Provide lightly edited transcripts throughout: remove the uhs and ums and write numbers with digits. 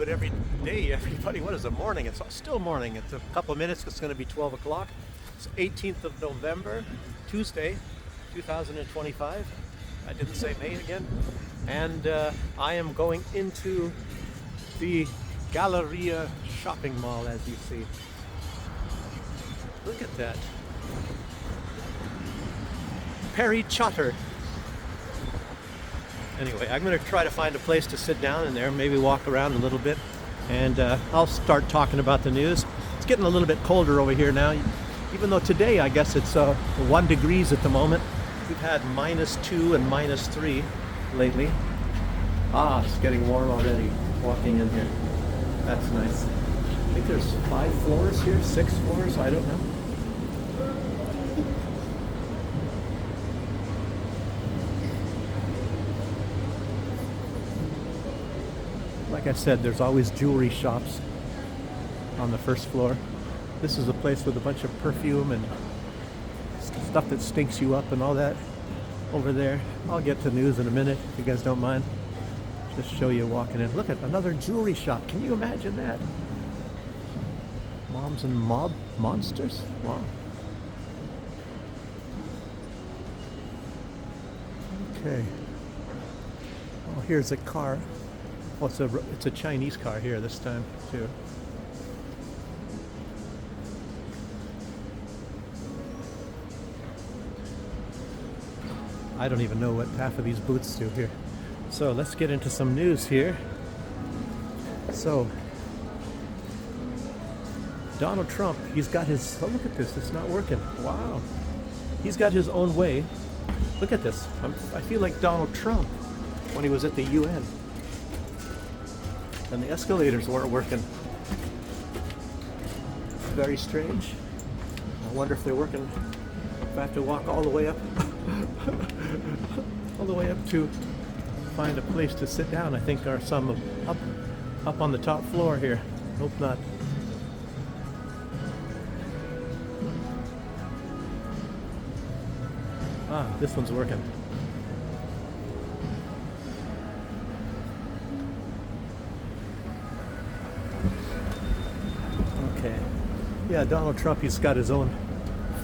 it every day, everybody. What is it, morning? It's still morning. It's a couple of minutes. It's going to be 12 o'clock. It's 18th of November, Tuesday, 2025. I didn't say May again. And I am going into the Galleria shopping mall, as you see. Look at that. Perry Chotter. Anyway, I'm going to try to find a place to sit down in there, maybe walk around a little bit, and I'll start talking about the news. It's getting a little bit colder over here now, even though today I guess it's 1 degrees at the moment. We've had -2 and -3 lately. It's getting warm already walking in here. That's nice. I think there's 5 floors here, 6 floors, I don't know. Like I said, there's always jewelry shops on the first floor. This is a place with a bunch of perfume and stuff that stinks you up and all that over there. I'll get to news in a minute if you guys don't mind. Just show you walking in. Look at another jewelry shop. Can you imagine that? Moms and monsters? Wow. Okay. Oh, here's a car. Oh, it's a Chinese car here this time too. I don't even know what half of these booths do here. So let's get into some news here. So Donald Trump, he's got his, oh look at this, it's not working. Wow. He's got his own way. Look at this. I feel like Donald Trump when he was at the UN. And the escalators weren't working. Very strange. I wonder if they're working. If I have to walk all the way up, all the way up to find a place to sit down. I think there are some up on the top floor here. Hope not. This one's working. Okay. Yeah, Donald Trump, he's got his own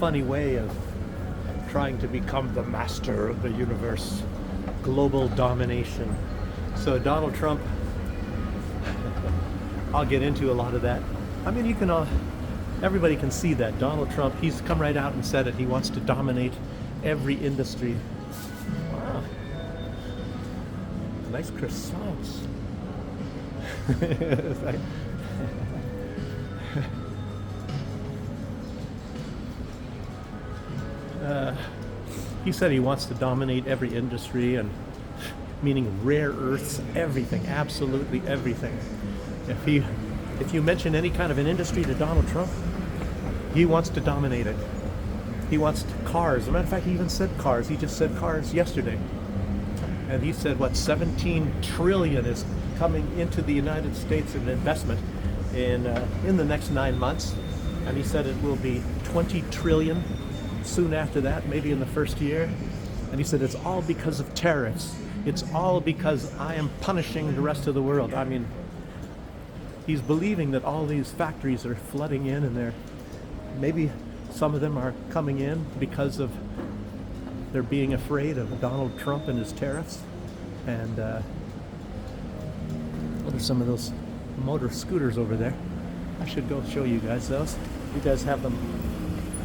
funny way of trying to become the master of the universe. Global domination. So Donald Trump, I'll get into a lot of that. I mean, you can everybody can see that. Donald Trump, he's come right out and said it. He wants to dominate every industry. Wow. Nice croissants. He said he wants to dominate every industry, and meaning rare earths, everything, absolutely everything. If you mention any kind of an industry to Donald Trump, he wants to dominate it. He wants cars. As a matter of fact, he even said cars. He just said cars yesterday. And he said, what, 17 trillion is coming into the United States in investment in the next 9 months. And he said it will be 20 trillion soon after that, maybe in the first year. And he said it's all because of tariffs. It's all because I am punishing the rest of the world. I mean, he's believing that all these factories are flooding in, and maybe some of them are coming in because of they're being afraid of Donald Trump and his tariffs. And what are some of those motor scooters over there? I should go show you guys those. You guys have them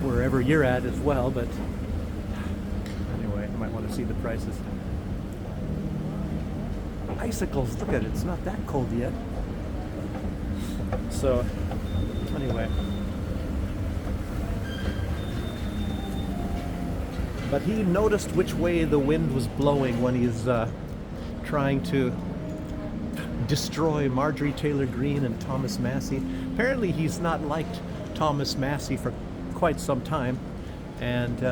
wherever you're at as well, but anyway, you might want to see the prices. Icicles, look at it, it's not that cold yet. So, anyway. But he noticed which way the wind was blowing when he's trying to destroy Marjorie Taylor Greene and Thomas Massie. Apparently he's not liked Thomas Massie for quite some time, and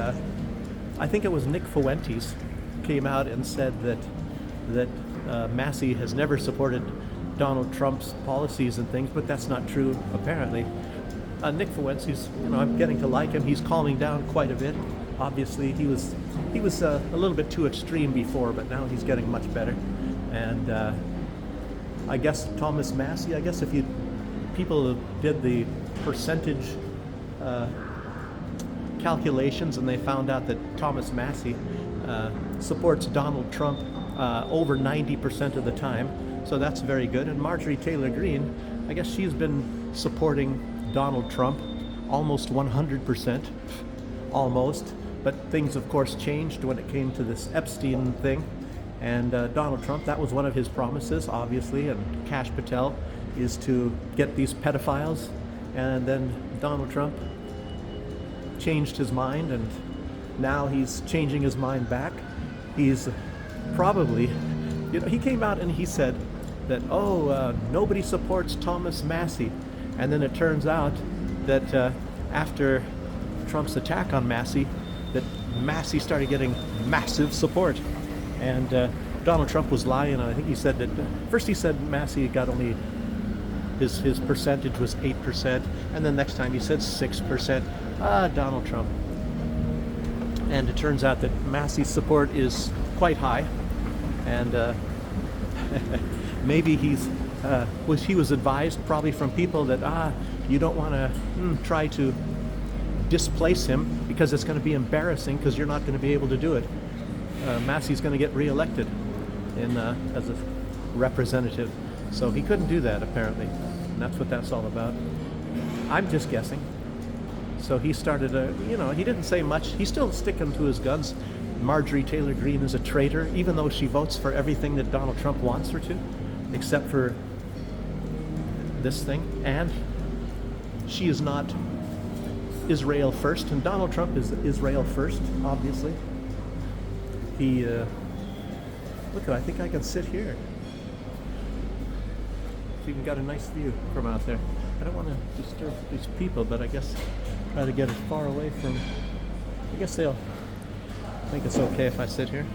I think it was Nick Fuentes came out and said that Massie has never supported Donald Trump's policies and things, but that's not true apparently. Nick Fuentes, I'm getting to like him. He's calming down quite a bit. Obviously, he was a little bit too extreme before, but now he's getting much better. And I guess Thomas Massey, I guess if you people did the percentage calculations and they found out that Thomas Massey supports Donald Trump over 90% of the time. So that's very good. And Marjorie Taylor Greene, I guess she's been supporting Donald Trump almost 100%, almost. But things, of course, changed when it came to this Epstein thing. And Donald Trump, that was one of his promises, obviously, and Kash Patel is to get these pedophiles. And then Donald Trump changed his mind, and now he's changing his mind back. He's probably, he came out and he said that, nobody supports Thomas Massey. And then it turns out that after Trump's attack on Massey, that Massey started getting massive support. And Donald Trump was lying. I think he said that, first he said Massey got only, his percentage was 8%, and then next time he said 6%. Donald Trump. And it turns out that Massey's support is quite high, and maybe he was advised probably from people that you don't want to try to displace him because it's going to be embarrassing because you're not going to be able to do it. Massey's going to get reelected as a representative, so he couldn't do that apparently, and that's what that's all about. I'm just guessing. So he started he didn't say much. He's still sticking to his guns. Marjorie Taylor Greene is a traitor, even though she votes for everything that Donald Trump wants her to, except for this thing. And she is not Israel first, and Donald Trump is Israel first, obviously. He, I think I can sit here. So you got a nice view from out there. I don't want to disturb these people, but I guess try to get as far away from, I guess they'll think it's okay if I sit here.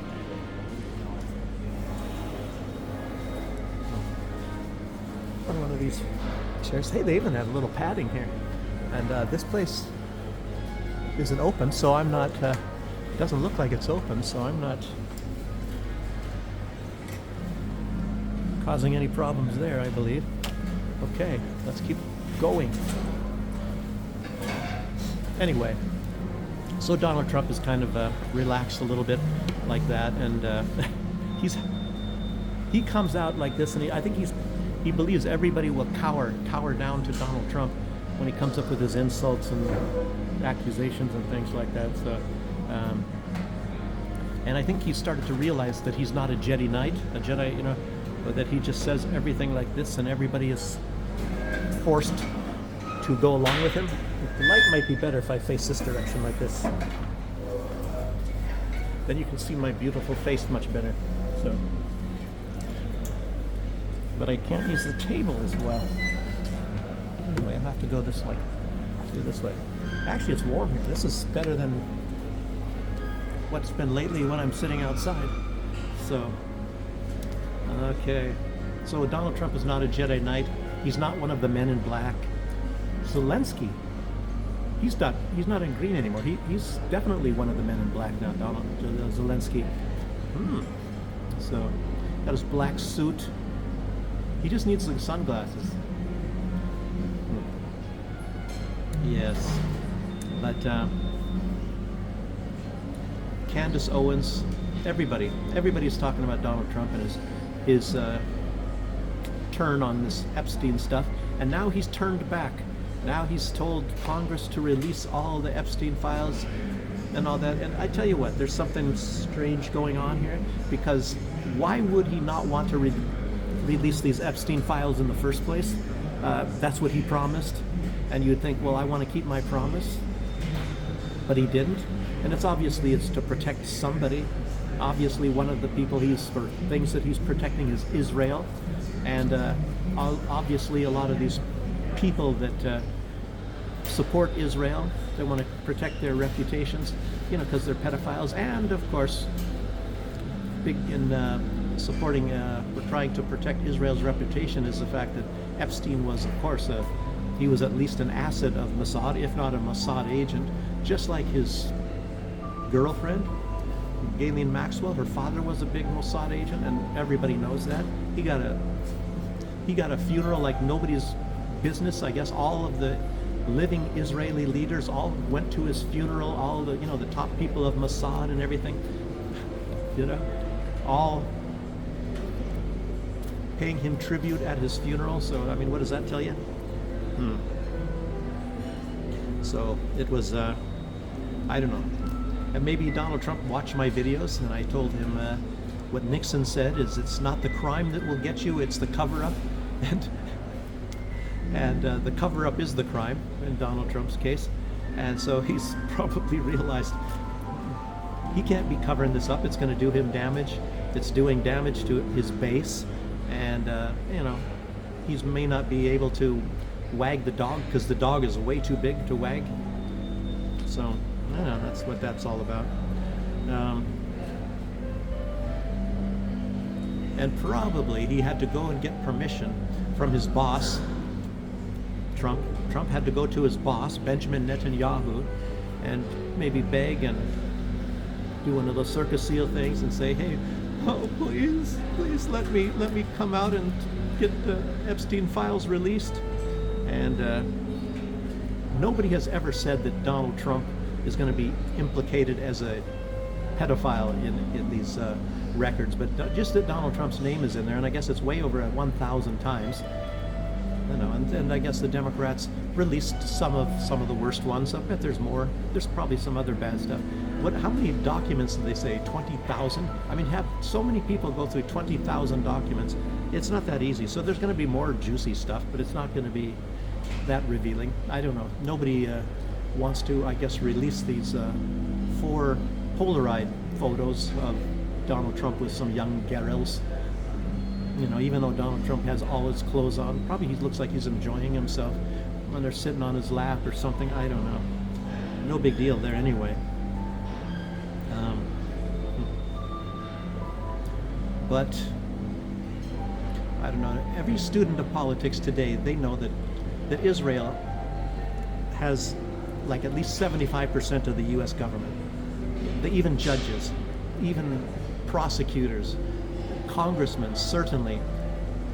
On one of these chairs. Hey, they even have a little padding here. And this place isn't open, so I'm not, it doesn't look like it's open, so I'm not causing any problems there, I believe. Okay, let's keep going. Anyway, so Donald Trump is kind of relaxed a little bit like that, and he comes out like this, and I think he believes everybody will cower down to Donald Trump when he comes up with his insults and accusations and things like that. So, and I think he started to realize that he's not a Jedi Knight, but that he just says everything like this, and everybody is forced to go along with him. The light might be better if I face this direction like this. Then you can see my beautiful face much better. So, but I can't use the table as well. Anyway, I'll have to go this way. Do this way. Actually, it's warm here. This is better than what's been lately when I'm sitting outside. So, okay. So Donald Trump is not a Jedi Knight. He's not one of the men in black. Zelensky, he's not in green anymore. He's definitely one of the men in black now, Zelensky. So, got his black suit. He just needs some sunglasses. Yes. But Candace Owens, everybody's talking about Donald Trump and his turn on this Epstein stuff, and now he's turned back. Now he's told Congress to release all the Epstein files and all that. And I tell you what, there's something strange going on here, because why would he not want to release these Epstein files in the first place? That's what he promised. And you'd think, well, I want to keep my promise. But he didn't. And it's to protect somebody. Obviously, one of the people for things that he's protecting is Israel. And obviously, a lot of these people that support Israel, they want to protect their reputations, because they're pedophiles. And of course, big in supporting, or trying to protect Israel's reputation is the fact that Epstein was, of course, he was at least an asset of Mossad, if not a Mossad agent, just like his girlfriend, Ghislaine Maxwell. Her father was a big Mossad agent, and everybody knows that. He got He got a funeral like nobody's business. I guess all of the living Israeli leaders all went to his funeral. All the the top people of Mossad and everything. All paying him tribute at his funeral. So I mean, what does that tell you? So it was, I don't know. And maybe Donald Trump watched my videos, and I told him what Nixon said is, it's not the crime that will get you, it's the cover-up. And the cover-up is the crime in Donald Trump's case. And so he's probably realized he can't be covering this up. It's going to do him damage. It's doing damage to his base. And, he may not be able to wag the dog because the dog is way too big to wag. So, I don't know, that's what that's all about. And probably he had to go and get permission from his boss, Trump. Trump had to go to his boss, Benjamin Netanyahu, and maybe beg and do one of those Circus Seal things and say, hey, oh, please let me come out and get the Epstein files released. And nobody has ever said that Donald Trump is going to be implicated as a pedophile in these records, but just that Donald Trump's name is in there, and I guess it's way over 1,000 times. And I guess the Democrats released some of the worst ones. I bet there's more. There's probably some other bad stuff. How many documents did they say? 20,000? I mean, have so many people go through 20,000 documents. It's not that easy. So there's going to be more juicy stuff, but it's not going to be that revealing. I don't know. Nobody wants to, I guess, release these 4 Polaroid photos of Donald Trump with some young girls. Even though Donald Trump has all his clothes on, probably he looks like he's enjoying himself when they're sitting on his lap or something. I don't know. No big deal there anyway. But I don't know. Every student of politics today, they know that Israel has like at least 75% of the U.S. government. Even judges, even prosecutors, congressmen, certainly.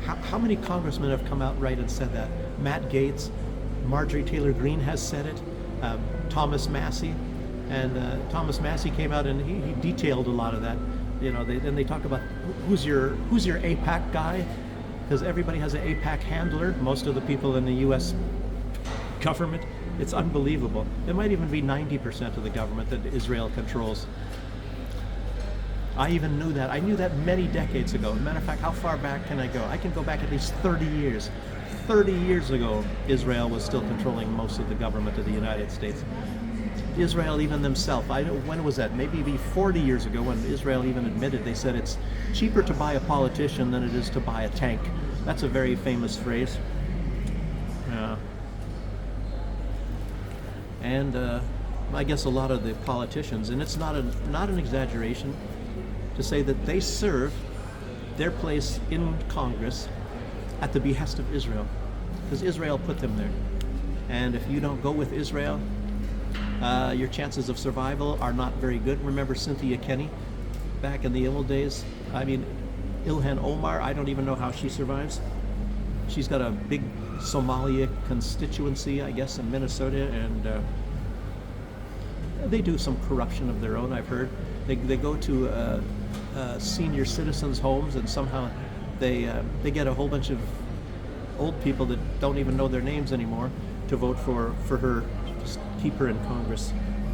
How many congressmen have come out right and said that? Matt Gaetz, Marjorie Taylor Greene has said it, Thomas Massey. And Thomas Massey came out and he detailed a lot of that. Then they talk about who's your AIPAC guy, because everybody has an AIPAC handler. Most of the people in the U.S. government, it's unbelievable. It might even be 90% of the government that Israel controls. I even knew that. I knew that many decades ago. As a matter of fact, how far back can I go? I can go back at least 30 years. 30 years ago, Israel was still controlling most of the government of the United States. Israel even themselves, when was that? Maybe 40 years ago, when Israel even admitted, they said it's cheaper to buy a politician than it is to buy a tank. That's a very famous phrase. And I guess a lot of the politicians, and it's not an exaggeration to say that they serve their place in Congress at the behest of Israel, because Israel put them there. And if you don't go with Israel, your chances of survival are not very good. Remember Cynthia Kenny back in the old days? I mean, Ilhan Omar, I don't even know how she survives. She's got a big Somalia constituency, I guess, in Minnesota, and they do some corruption of their own, I've heard. They go to senior citizens' homes, and somehow they get a whole bunch of old people that don't even know their names anymore to vote for her, just keep her in Congress,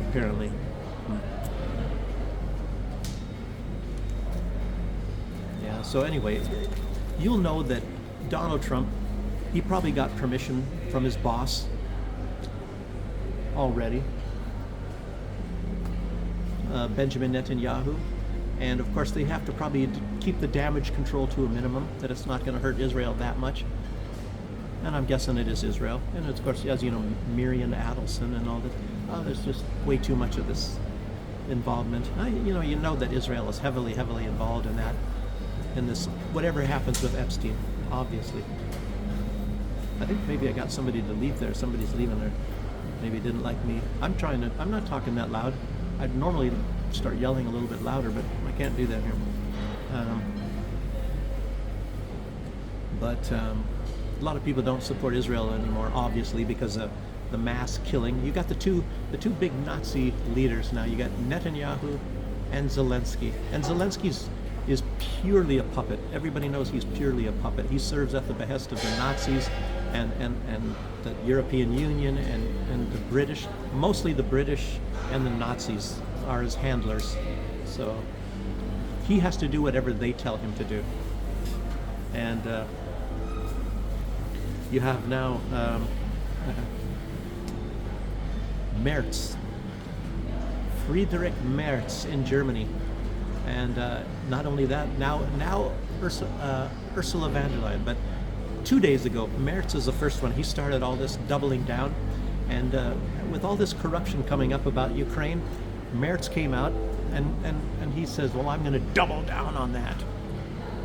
apparently. Yeah, so anyway, you'll know that Donald Trump, he probably got permission from his boss already, Benjamin Netanyahu. And of course, they have to probably keep the damage control to a minimum, that it's not going to hurt Israel that much. And I'm guessing it is Israel. And of course, as you know, Miriam Adelson and all that. Oh, there's just way too much of this involvement. You know that Israel is heavily involved in that, in this, whatever happens with Epstein, obviously. I think maybe I got somebody to leave there. Somebody's leaving there. Maybe didn't like me. I'm not talking that loud. I'd normally start yelling a little bit louder, but I can't do that here. But a lot of people don't support Israel anymore, obviously, because of the mass killing. You got the two big Nazi leaders now. You got Netanyahu and Zelensky. And Zelensky's is purely a puppet. Everybody knows he's purely a puppet. He serves at the behest of the Nazis and the European Union and the British. Mostly the British and the Nazis are his handlers. So he has to do whatever they tell him to do. And you have now Merz, Friedrich Merz in Germany. And not only that, now Ursula von der Leyen. But 2 days ago, Merz is the first one. He started all this doubling down. And with all this corruption coming up about Ukraine, Merz came out and he says, well, I'm going to double down on that.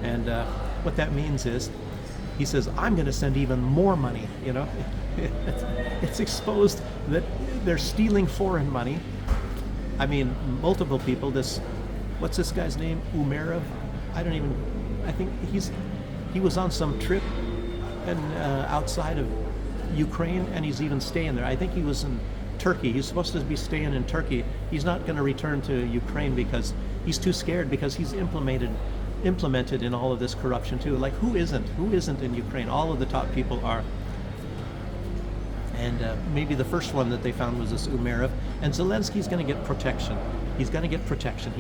And what that means is, he says, I'm going to send even more money, you know. It's exposed that they're stealing foreign money. I mean, multiple people, what's this guy's name? Umerov? I think he was on some trip and outside of Ukraine, and he's even staying there. I think he was in Turkey. He's supposed to be staying in Turkey. He's not going to return to Ukraine because he's too scared, because he's implemented in all of this corruption too. Like, who isn't in Ukraine? All of the top people are. And maybe the first one that they found was this Umerov. And Zelensky's going to get protection. He's going to get protection.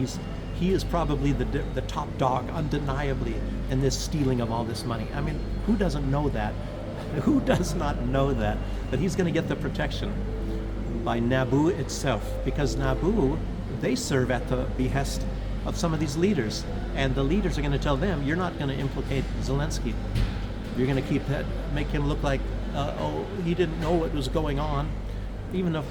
He is probably the top dog, undeniably, in this stealing of all this money. I mean, who doesn't know that? Who does not know that? But he's going to get the protection by NABU itself, because NABU, they serve at the behest of some of these leaders, and the leaders are going to tell them, you're not going to implicate Zelensky. You're going to make him look like, he didn't know what was going on, even if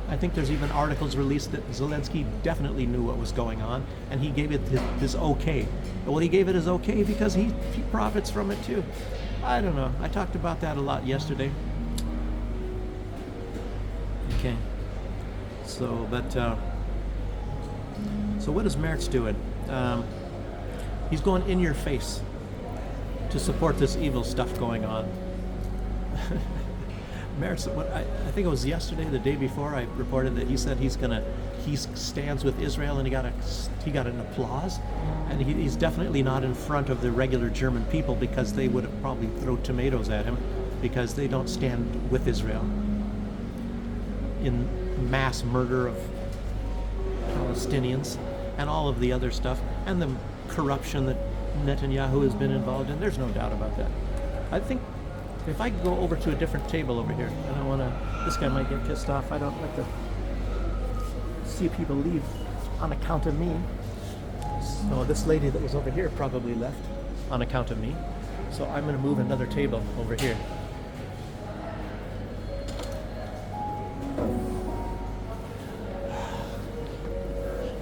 I think there's even articles released that Zelensky definitely knew what was going on, and he gave it his okay. Well, he gave it his okay because he profits from it too. I don't know. I talked about that a lot yesterday. Okay. So, so what is Merz doing? He's going in your face to support this evil stuff going on. Merz, I think it was yesterday, the day before, I reported that he said he stands with Israel, and he got an applause, and he's definitely not in front of the regular German people, because they would probably throw tomatoes at him, because they don't stand with Israel in mass murder of Palestinians and all of the other stuff, and the corruption that Netanyahu has been involved in. There's no doubt about that. I think if I go over to a different table over here, and I want to, this guy might get pissed off. I don't like to see people leave on account of me. So this lady that was over here probably left on account of me. So I'm going to move another table over here.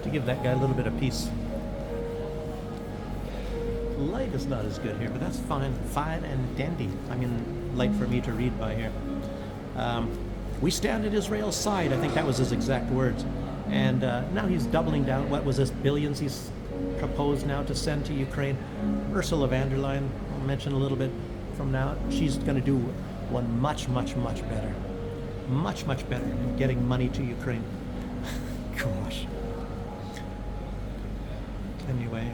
To give that guy a little bit of peace. Light is not as good here, but that's fine and dandy. I mean, light for me to read by here. We stand at Israel's side. I think that was his exact words. And now he's doubling down. What was this? Billions he's proposed now to send to Ukraine. Ursula von der Leyen, I'll mention a little bit from now. She's going to do one much, much, much better. Much, much better in getting money to Ukraine. Gosh. Anyway,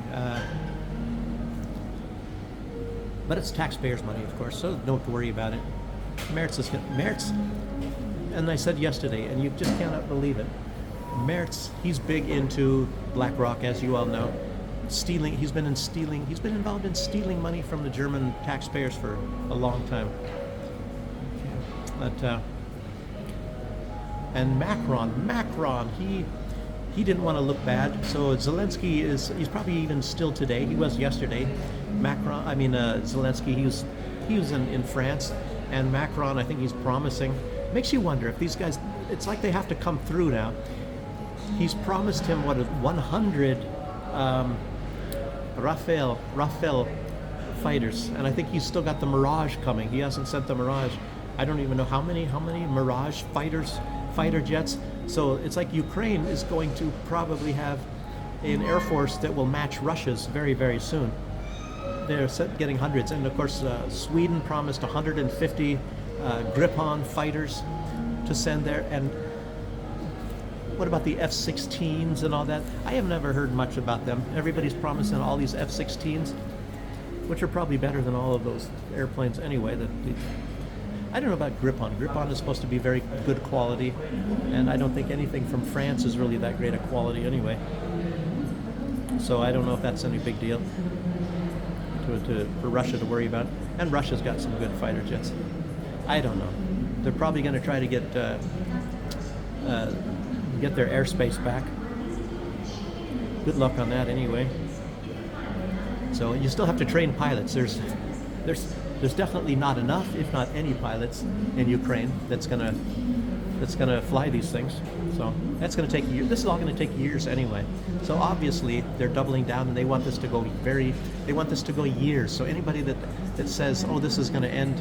but it's taxpayers' money, of course, so don't worry about it. Merz, and I said yesterday, and you just cannot believe it, Merz, he's big into BlackRock, as you all know. Stealing, he's been involved in stealing money from the German taxpayers for a long time. But, and Macron, he didn't want to look bad, so Zelensky he's probably even still today, he was yesterday. Zelensky, he was in France, and Macron, I think he's promising. Makes you wonder if these guys, it's like they have to come through now. He's promised him 100 Rafale fighters, and I think he's still got the Mirage coming. He hasn't sent the Mirage. I don't even know how many Mirage fighter jets. So it's like Ukraine is going to probably have an air force that will match Russia's very, very soon. they're getting hundreds. And of course, Sweden promised 150 Gripen fighters to send there. And what about the F-16s and all that? I have never heard much about them. Everybody's promising all these F-16s, which are probably better than all of those airplanes anyway. I don't know about Gripen. Gripen is supposed to be very good quality, and I don't think anything from France is really that great a quality anyway. So I don't know if that's any big deal for Russia to worry about. And Russia's got some good fighter jets. I don't know. They're probably going to try to get their airspace back. Good luck on that anyway. So you still have to train pilots. There's definitely not enough, if not any, pilots in Ukraine that's gonna fly these things. So that's gonna take years. This is all gonna take years anyway. So obviously they're doubling down, and they want this to go years. So anybody that says, oh, this is gonna end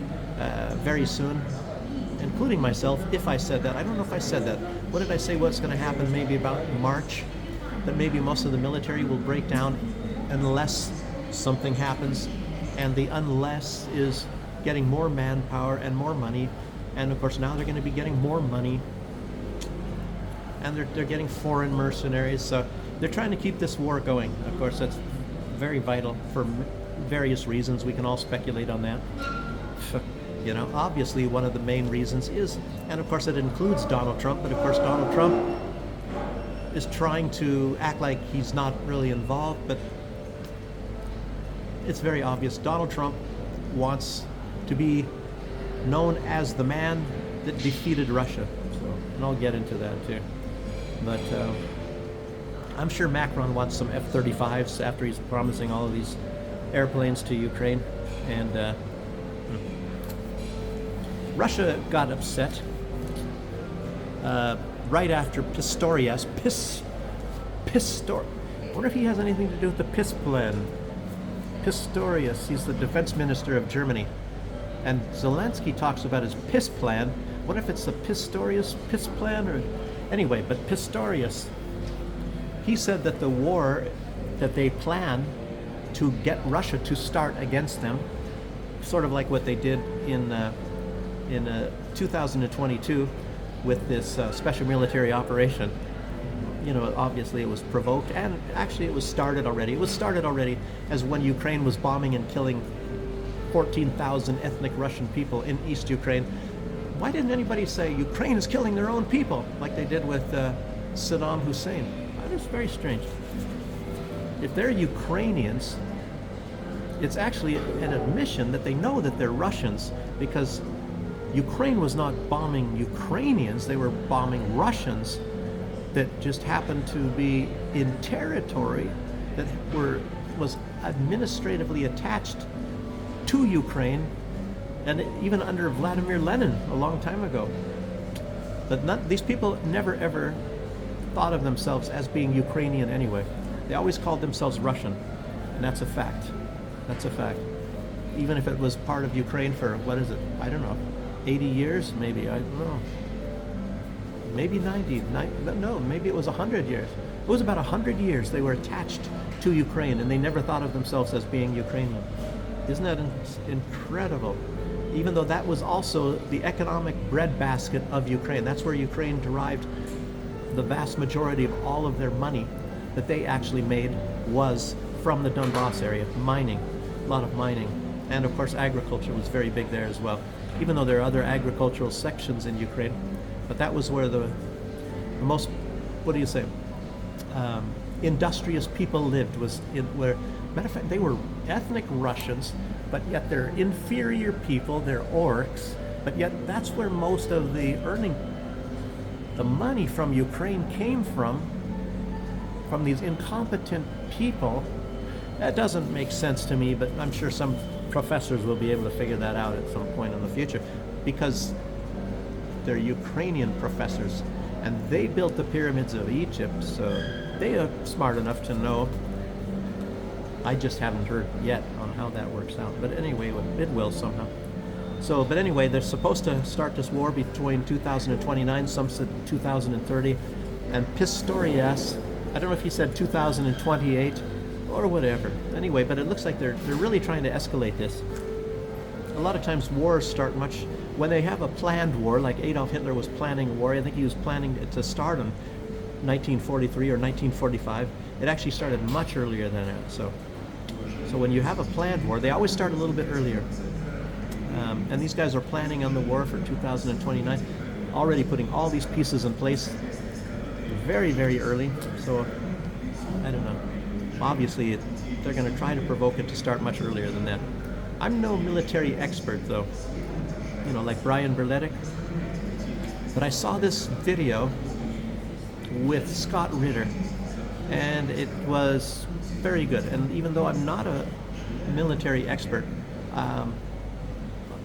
very soon, including myself, if I said that, I don't know if I said that. What did I say? What's gonna happen? Maybe about March, that maybe most of the military will break down unless something happens. And the unless is getting more manpower and more money. And of course now they're going to be getting more money. And they're getting foreign mercenaries. So they're trying to keep this war going. Of course that's very vital for various reasons. We can all speculate on that. You know, obviously one of the main reasons is, and of course it includes Donald Trump, but of course Donald Trump is trying to act like he's not really involved, but it's very obvious. Donald Trump wants to be known as the man that defeated Russia. So, and I'll get into that too. But I'm sure Macron wants some F-35s after he's promising all of these airplanes to Ukraine. And Russia got upset right after Pistorius. I wonder if he has anything to do with the PIS plan. Pistorius, he's the defense minister of Germany. And Zelensky talks about his PIS plan. What if it's the Pistorius PIS plan? Or anyway, but Pistorius, he said that the war that they plan to get Russia to start against them, sort of like what they did in 2022 with this special military operation. You know, obviously it was provoked, and actually it was started already. It was started already as when Ukraine was bombing and killing 14,000 ethnic Russian people in East Ukraine. Why didn't anybody say Ukraine is killing their own people like they did with Saddam Hussein? That is very strange. If they're Ukrainians, it's actually an admission that they know that they're Russians, because Ukraine was not bombing Ukrainians, they were bombing Russians that just happened to be in territory that was administratively attached to Ukraine, and even under Vladimir Lenin a long time ago. But these people never ever thought of themselves as being Ukrainian anyway. They always called themselves Russian, and that's a fact. That's a fact. Even if it was part of Ukraine for, what is it, I don't know, 80 years maybe, I don't know. Maybe 90, no, maybe it was 100 years. It was about 100 years they were attached to Ukraine, and they never thought of themselves as being Ukrainian. Isn't that incredible? Even though that was also the economic breadbasket of Ukraine. That's where Ukraine derived the vast majority of all of their money that they actually made was from the Donbass area, mining, a lot of mining. And of course agriculture was very big there as well, even though there are other agricultural sections in Ukraine. But that was where the most, what do you say, industrious people lived, where, matter of fact, they were ethnic Russians, but yet they're inferior people, they're orcs, but yet that's where most of the money from Ukraine came from these incompetent people. That doesn't make sense to me, but I'm sure some professors will be able to figure that out at some point in the future, because they're Ukrainian professors, and they built the pyramids of Egypt, so they are smart enough to know. I just haven't heard yet on how that works out, but anyway, it will somehow. So, but anyway, they're supposed to start this war between 2029, some said 2030, and Pistorius, I don't know if he said 2028 or whatever. Anyway, but it looks like they're really trying to escalate this. A lot of times wars start much when they have a planned war, like Adolf Hitler was planning a war. I think he was planning to start in 1943 or 1945. It actually started much earlier than that. So when you have a planned war, they always start a little bit earlier. And these guys are planning on the war for 2029, already putting all these pieces in place very, very early. So I don't know. Obviously, they're going to try to provoke it to start much earlier than that. I'm no military expert, though, like Brian Berletic. But I saw this video with Scott Ritter, and it was very good. And even though I'm not a military expert,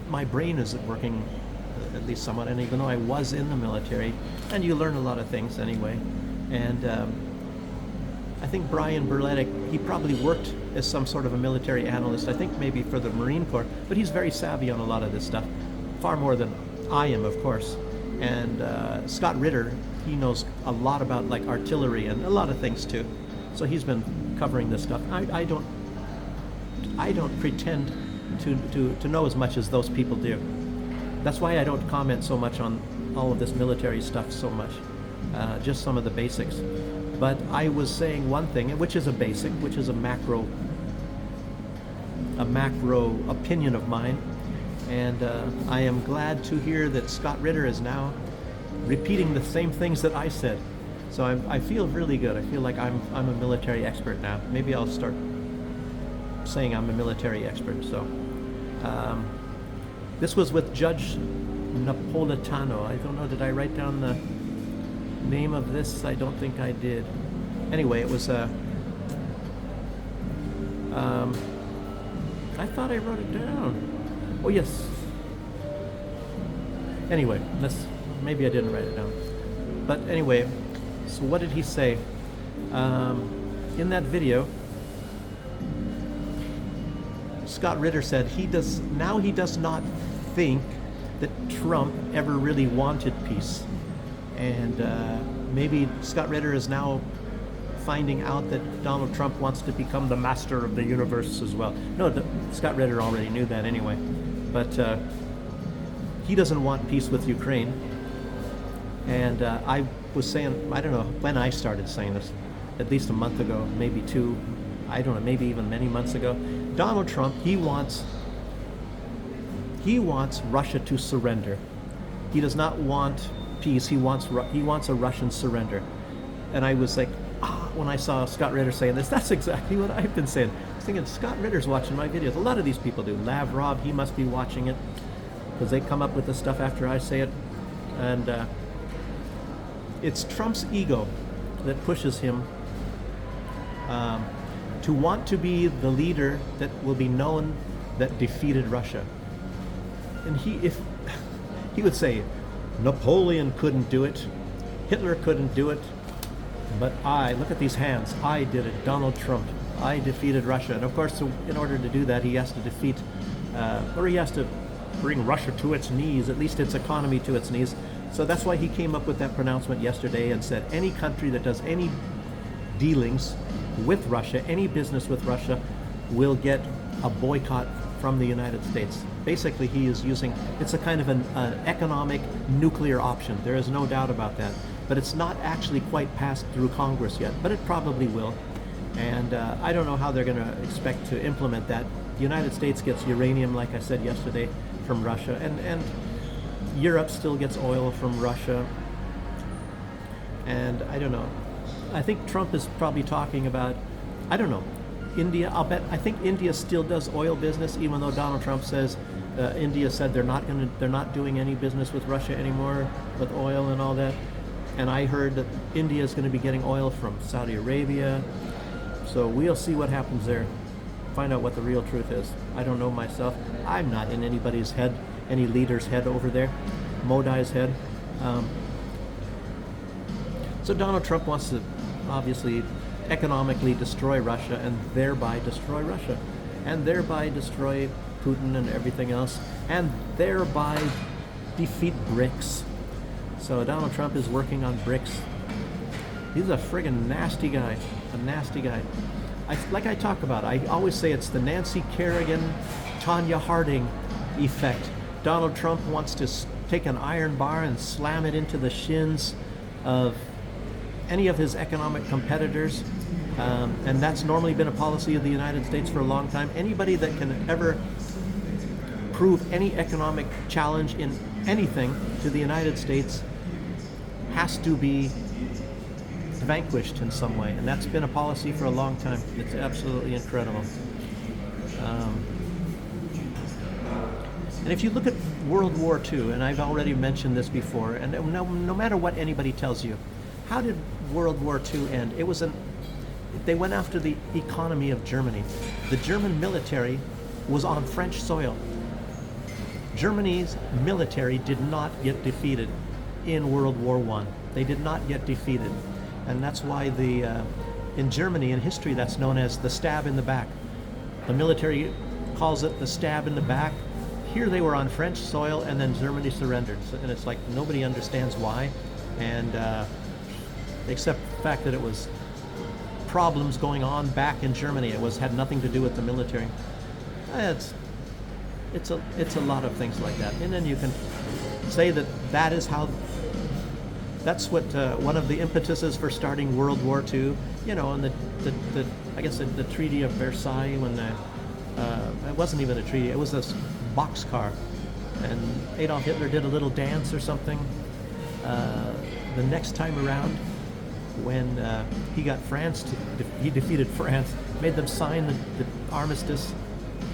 my brain is working at least somewhat. And even though I was in the military, and you learn a lot of things anyway. And I think Brian Berletic, he probably worked as some sort of a military analyst, I think maybe for the Marine Corps, but he's very savvy on a lot of this stuff, far more than I am, of course. And Scott Ritter, he knows a lot about like artillery and a lot of things too. So he's been covering this stuff. I don't pretend to know as much as those people do. That's why I don't comment so much on all of this military stuff so much, just some of the basics. But I was saying one thing, which is a basic, which is a macro opinion of mine, and I am glad to hear that Scott Ritter is now repeating the same things that I said. So I feel really good. I feel like I'm a military expert now. Maybe I'll start saying I'm a military expert. So this was with Judge Napolitano. I don't know, did I write down the name of this? I don't think I did. Anyway, it was I thought I wrote it down. Oh yes. Anyway, maybe I didn't write it down. But anyway, so what did he say? In that video, Scott Ritter said he does not think that Trump ever really wanted peace. And maybe Scott Ritter is now finding out that Donald Trump wants to become the master of the universe as well. No, Scott Ritter already knew that anyway. But he doesn't want peace with Ukraine. And I was saying, I don't know when I started saying this, at least a month ago, maybe two, I don't know, maybe even many months ago. Donald Trump, he wants Russia to surrender. He does not want peace. He wants a Russian surrender. And I was like, when I saw Scott Ritter saying this, that's exactly what I've been saying. I was thinking, Scott Ritter's watching my videos. A lot of these people do. Lavrov, he must be watching it, because they come up with the stuff after I say it. And it's Trump's ego that pushes him to want to be the leader that will be known that defeated Russia. And if he would say, Napoleon couldn't do it, Hitler couldn't do it, but look at these hands, I did it, Donald Trump, I defeated Russia. And of course, in order to do that, he has to defeat, or he has to bring Russia to its knees, at least its economy to its knees. So that's why he came up with that pronouncement yesterday and said any country that does any dealings with Russia, any business with Russia, will get a boycott from the United States. Basically, he is using, it's a kind of an economic nuclear option. There is no doubt about that. But it's not actually quite passed through Congress yet, but it probably will. And I don't know how they're going to expect to implement that. The United States gets uranium, like I said yesterday, from Russia, and Europe still gets oil from Russia. And I don't know. I think Trump is probably talking about, I don't know, India. I think India still does oil business, even though Donald Trump says India said they're not doing any business with Russia anymore with oil and all that. And I heard that India is going to be getting oil from Saudi Arabia. So we'll see what happens there. Find out what the real truth is. I don't know myself. I'm not in anybody's head, any leader's head over there, Modi's head. So Donald Trump wants to obviously economically destroy Russia and thereby destroy Russia and thereby destroy Putin and everything else and thereby defeat BRICS. So Donald Trump is working on BRICS. He's a friggin' nasty guy, a nasty guy. like I talk about, I always say it's the Nancy Kerrigan, Tanya Harding effect. Donald Trump wants to take an iron bar and slam it into the shins of any of his economic competitors. And that's normally been a policy of the United States for a long time. Anybody that can ever prove any economic challenge in anything to the United States has to be vanquished in some way. And that's been a policy for a long time. It's absolutely incredible. And if you look at World War II, and I've already mentioned this before, and no matter what anybody tells you, how did World War II end? They went after the economy of Germany. The German military was on French soil. Germany's military did not get defeated in World War I. They did not get defeated. And that's why in Germany, in history, that's known as the stab in the back. The military calls it the stab in the back. Here they were on French soil, and then Germany surrendered. And it's like nobody understands why, and except the fact that it was problems going on back in Germany. It had nothing to do with the military. It's a lot of things like that. And then you can say that is how. That's what one of the impetuses for starting World War II. You know, and I guess the Treaty of Versailles, when it wasn't even a treaty. It was this boxcar, and Adolf Hitler did a little dance or something. The next time around, when he got France, he defeated France, made them sign the armistice,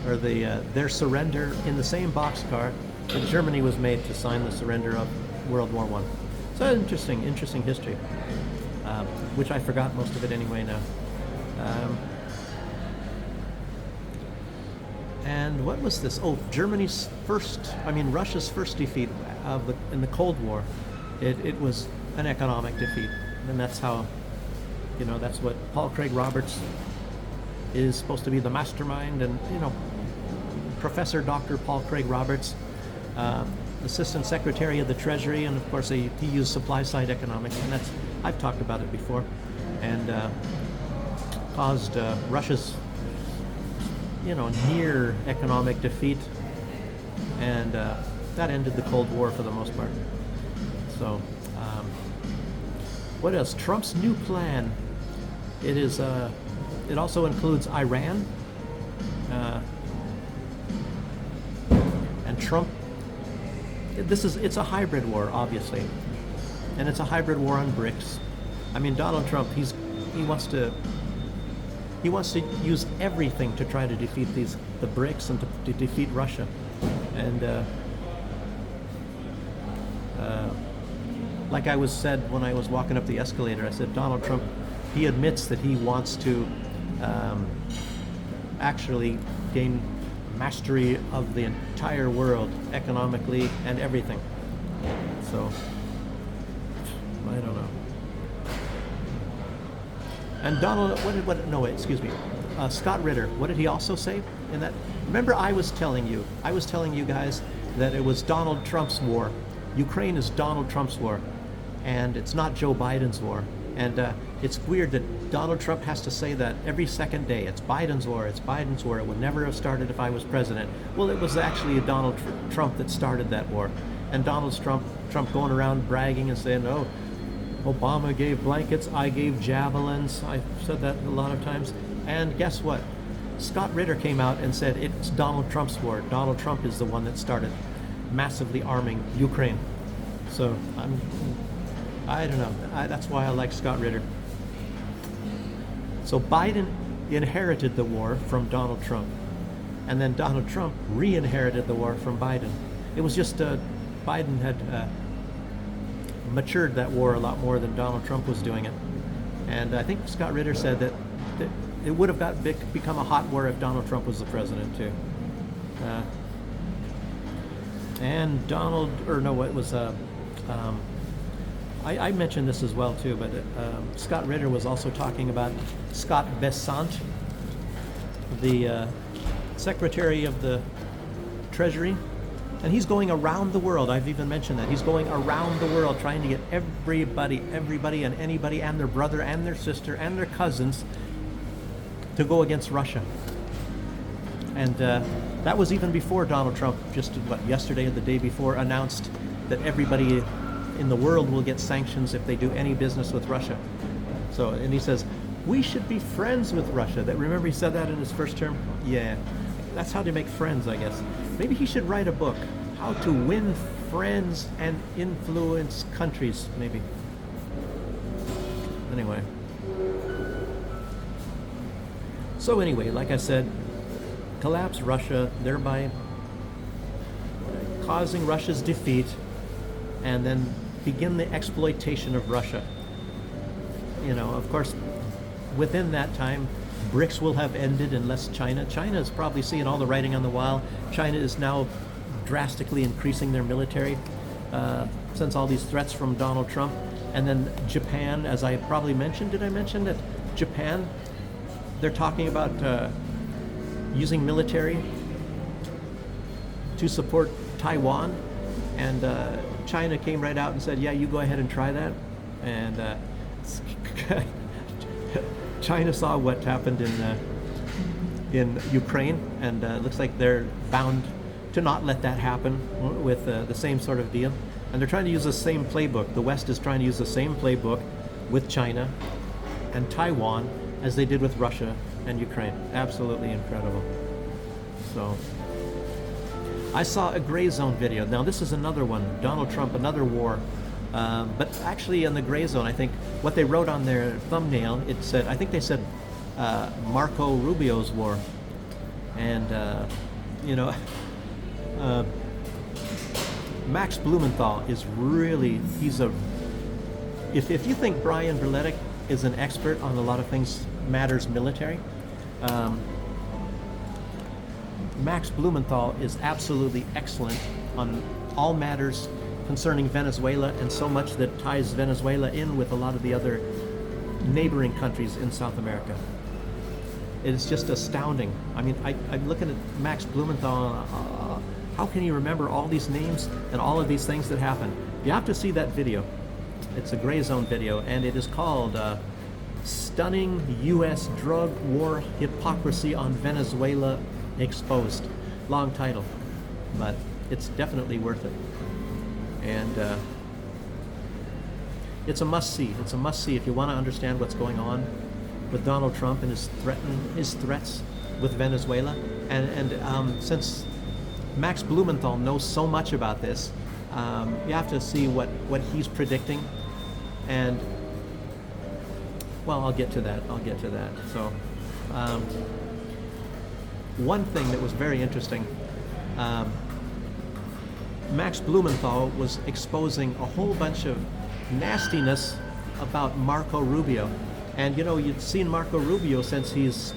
or their surrender in the same boxcar that Germany was made to sign the surrender of World War I. So interesting history, which I forgot most of it anyway now. And what was this? Oh, Russia's first defeat in the Cold War. It was an economic defeat, and that's how, that's what Paul Craig Roberts is supposed to be, the mastermind, and Professor Dr. Paul Craig Roberts, Assistant Secretary of the Treasury, and of course he used supply side economics, and I've talked about it before, and caused Russia's near economic defeat, and that ended the Cold War for the most part. So, what else? Trump's new plan. It also includes Iran, and Trump. It's a hybrid war, obviously, and it's a hybrid war on BRICS. I mean, Donald Trump, he wants to use everything to try to defeat the BRICS and to defeat Russia. And like I said when I was walking up the escalator, I said Donald Trump, he admits that he wants to actually gain mastery of the entire world economically and everything. So I don't know. And Scott Ritter, what did he also say in that? Remember, I was telling you guys that it was Donald Trump's war. Ukraine is Donald Trump's war, and it's not Joe Biden's war. And it's weird that Donald Trump has to say that every second day. It's Biden's war, it's Biden's war. It would never have started if I was president. Well, it was actually Donald Trump that started that war. And Donald Trump going around bragging and saying, oh, Obama gave blankets, I gave javelins. I've said that a lot of times. And guess what? Scott Ritter came out and said it's Donald Trump's war. Donald Trump is the one that started massively arming Ukraine. So I don't know. That's why I like Scott Ritter. So Biden inherited the war from Donald Trump, and then Donald Trump re-inherited the war from Biden. It was just Biden had matured that war a lot more than Donald Trump was doing it. And I think Scott Ritter said that it would have become a hot war if Donald Trump was the president too. And I mentioned this as well too, but Scott Ritter was also talking about Scott Bessent, the Secretary of the Treasury, and he's going around the world. I've even mentioned that. He's going around the world trying to get everybody and anybody and their brother and their sister and their cousins to go against Russia. And that was even before Donald Trump, just yesterday or the day before, announced that everybody in the world will get sanctions if they do any business with Russia. So, and he says, we should be friends with Russia. Remember he said that in his first term? Yeah, that's how to make friends, I guess. Maybe he should write a book, How to Win Friends and Influence Countries, maybe. Anyway. So anyway, like I said, collapse Russia, thereby causing Russia's defeat, and then begin the exploitation of Russia. Of course, within that time, BRICS will have ended unless China is probably seeing all the writing on the wall. China is now drastically increasing their military since all these threats from Donald Trump. And then Japan, as I probably mentioned, did I mention that Japan, they're talking about using military to support Taiwan, and China came right out and said, yeah, you go ahead and try that. And China saw what happened in Ukraine, and it looks like they're bound to not let that happen with the same sort of deal. And they're trying to use the same playbook. The West is trying to use the same playbook with China and Taiwan as they did with Russia and Ukraine. Absolutely incredible. So I saw a gray zone video. Now this is another one, Donald Trump, another war. But actually in the gray zone, I think what they wrote on their thumbnail, it said, I think they said Marco Rubio's war. And, Max Blumenthal is really, if you think Brian Berletic is an expert on a lot of things matters military, Max Blumenthal is absolutely excellent on all matters concerning Venezuela, and so much that ties Venezuela in with a lot of the other neighboring countries in South America. It is just astounding. I mean, I'm looking at Max Blumenthal, how can you remember all these names and all of these things that happen? You have to see that video. It's a gray zone video, and it is called Stunning U.S. Drug War Hypocrisy on Venezuela Exposed. Long title, but it's definitely worth it. And it's a must-see. It's a must-see if you want to understand what's going on with Donald Trump and his threats with Venezuela. And since Max Blumenthal knows so much about this, you have to see what he's predicting. And, well, I'll get to that. So, one thing that was very interesting, Max Blumenthal was exposing a whole bunch of nastiness about Marco Rubio. And you've seen Marco Rubio since he's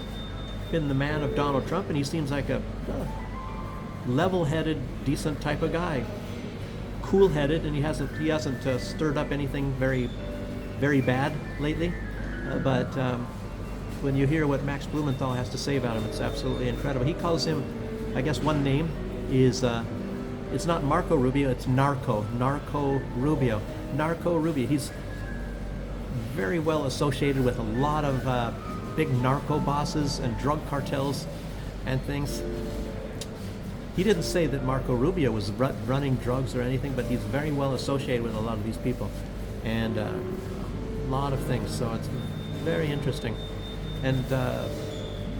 been the man of Donald Trump, and he seems like a level-headed, decent type of guy. Cool-headed, and he hasn't stirred up anything very, very bad lately. But when you hear what Max Blumenthal has to say about him, it's absolutely incredible. He calls him, I guess one name is, it's not Marco Rubio, it's Narco Rubio. Narco Rubio. He's very well associated with a lot of big narco bosses and drug cartels and things. He didn't say that Marco Rubio was running drugs or anything, but he's very well associated with a lot of these people and a lot of things. So it's very interesting. And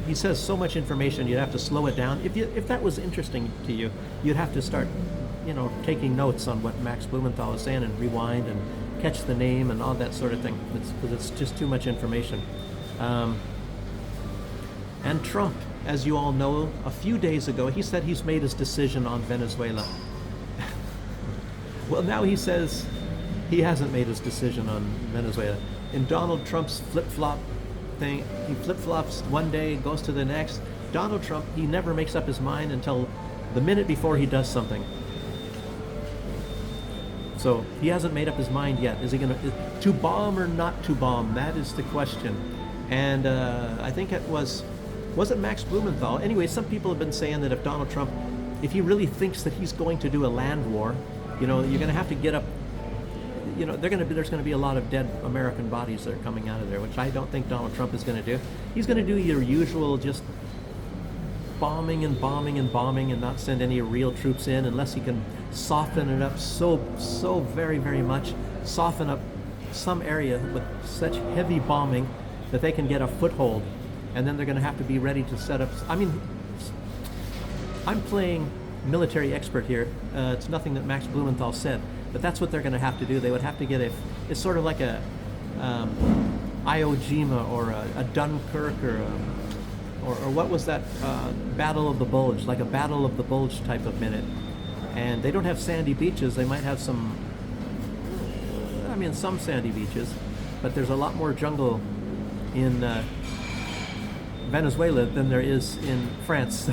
he says so much information, you'd have to slow it down. If that was interesting to you, you'd have to start, taking notes on what Max Blumenthal is saying and rewind and catch the name and all that sort of thing. Because it's just too much information. And Trump, as you all know, a few days ago, he said he's made his decision on Venezuela. Well, now he says he hasn't made his decision on Venezuela. In Donald Trump's flip-flop thing, he flip-flops one day, goes to the next. Donald Trump, he never makes up his mind until the minute before he does something. So he hasn't made up his mind yet. Is he going to bomb or not to bomb? That is the question. And I think it was it Max Blumenthal? Anyway, some people have been saying that if Donald Trump, if he really thinks that he's going to do a land war, you're going to have to get up, there's going to be a lot of dead American bodies that are coming out of there, which I don't think Donald Trump is going to do. He's going to do your usual just bombing and bombing and bombing and not send any real troops in unless he can soften it up so very, very much, soften up some area with such heavy bombing that they can get a foothold, and then they're going to have to be ready to set up. I mean, I'm playing military expert here. It's nothing that Max Blumenthal said, but that's what they're going to have to do. They would have to get it's sort of like a Iwo Jima or a Dunkirk or what was that Battle of the Bulge, like a Battle of the Bulge type of minute. And they don't have sandy beaches. They might have some sandy beaches, but there's a lot more jungle in Venezuela than there is in France.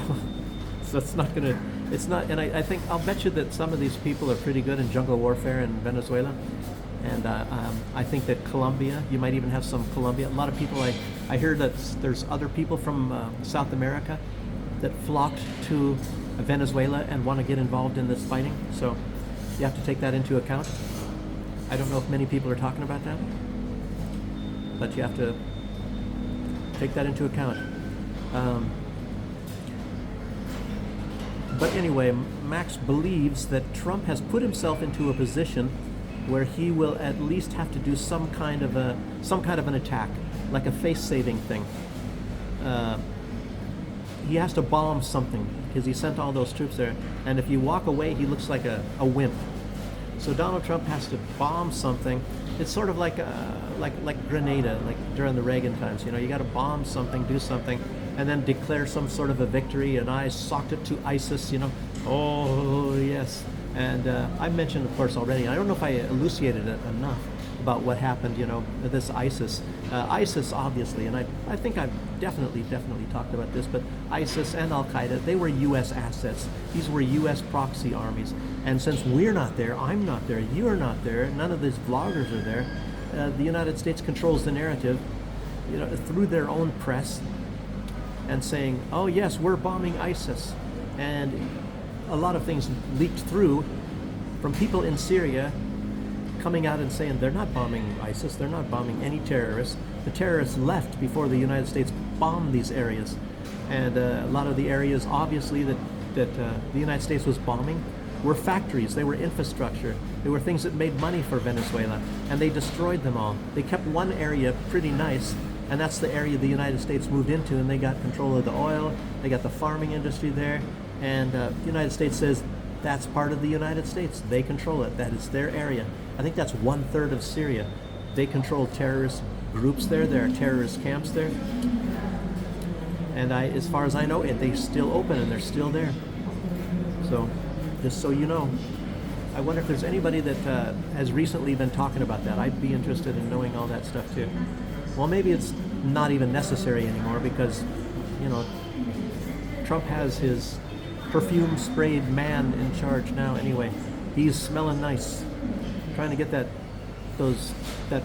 So it's not going to, it's not, and I think, I'll bet you that some of these people are pretty good in jungle warfare in Venezuela. And I think that Colombia, you might even have some Colombia. A lot of people, I hear that there's other people from South America that flocked to Venezuela and want to get involved in this fighting. So you have to take that into account. I don't know if many people are talking about that, but you have to take that into account. But anyway, Max believes that Trump has put himself into a position where he will at least have to do some kind of an attack, like a face-saving thing. He has to bomb something because he sent all those troops there, and if you walk away, he looks like a wimp. So Donald Trump has to bomb something. It's sort of like Grenada, like during the Reagan times. You got to bomb something, do something, and then declare some sort of a victory. And I socked it to ISIS. Oh yes. And I mentioned, of course, already. I don't know if I elucidated it enough about what happened. This ISIS. ISIS, obviously, and I think I've definitely talked about this. But ISIS and Al Qaeda, they were U.S. assets. These were U.S. proxy armies. And since we're not there, I'm not there, you're not there, none of these bloggers are there. The United States controls the narrative, through their own press, and saying, "Oh yes, we're bombing ISIS," and a lot of things leaked through from people in Syria coming out and saying they're not bombing ISIS, they're not bombing any terrorists. The terrorists left before the United States bombed these areas, and a lot of the areas, obviously, that the United States was bombing were factories, they were infrastructure, they were things that made money for Venezuela, and they destroyed them all. They kept one area pretty nice, and that's the area the United States moved into, and they got control of the oil, they got the farming industry there, and the United States says that's part of the United States. They control it. That is their area. I think that's 1/3 of Syria. They control terrorist groups there. There are terrorist camps there. And as far as I know, they're still open and they're still there. So, just so you know, I wonder if there's anybody that has recently been talking about that. I'd be interested in knowing all that stuff too. Well, maybe it's not even necessary anymore because, Trump has his perfume-sprayed man in charge now anyway. He's smelling nice, trying to get that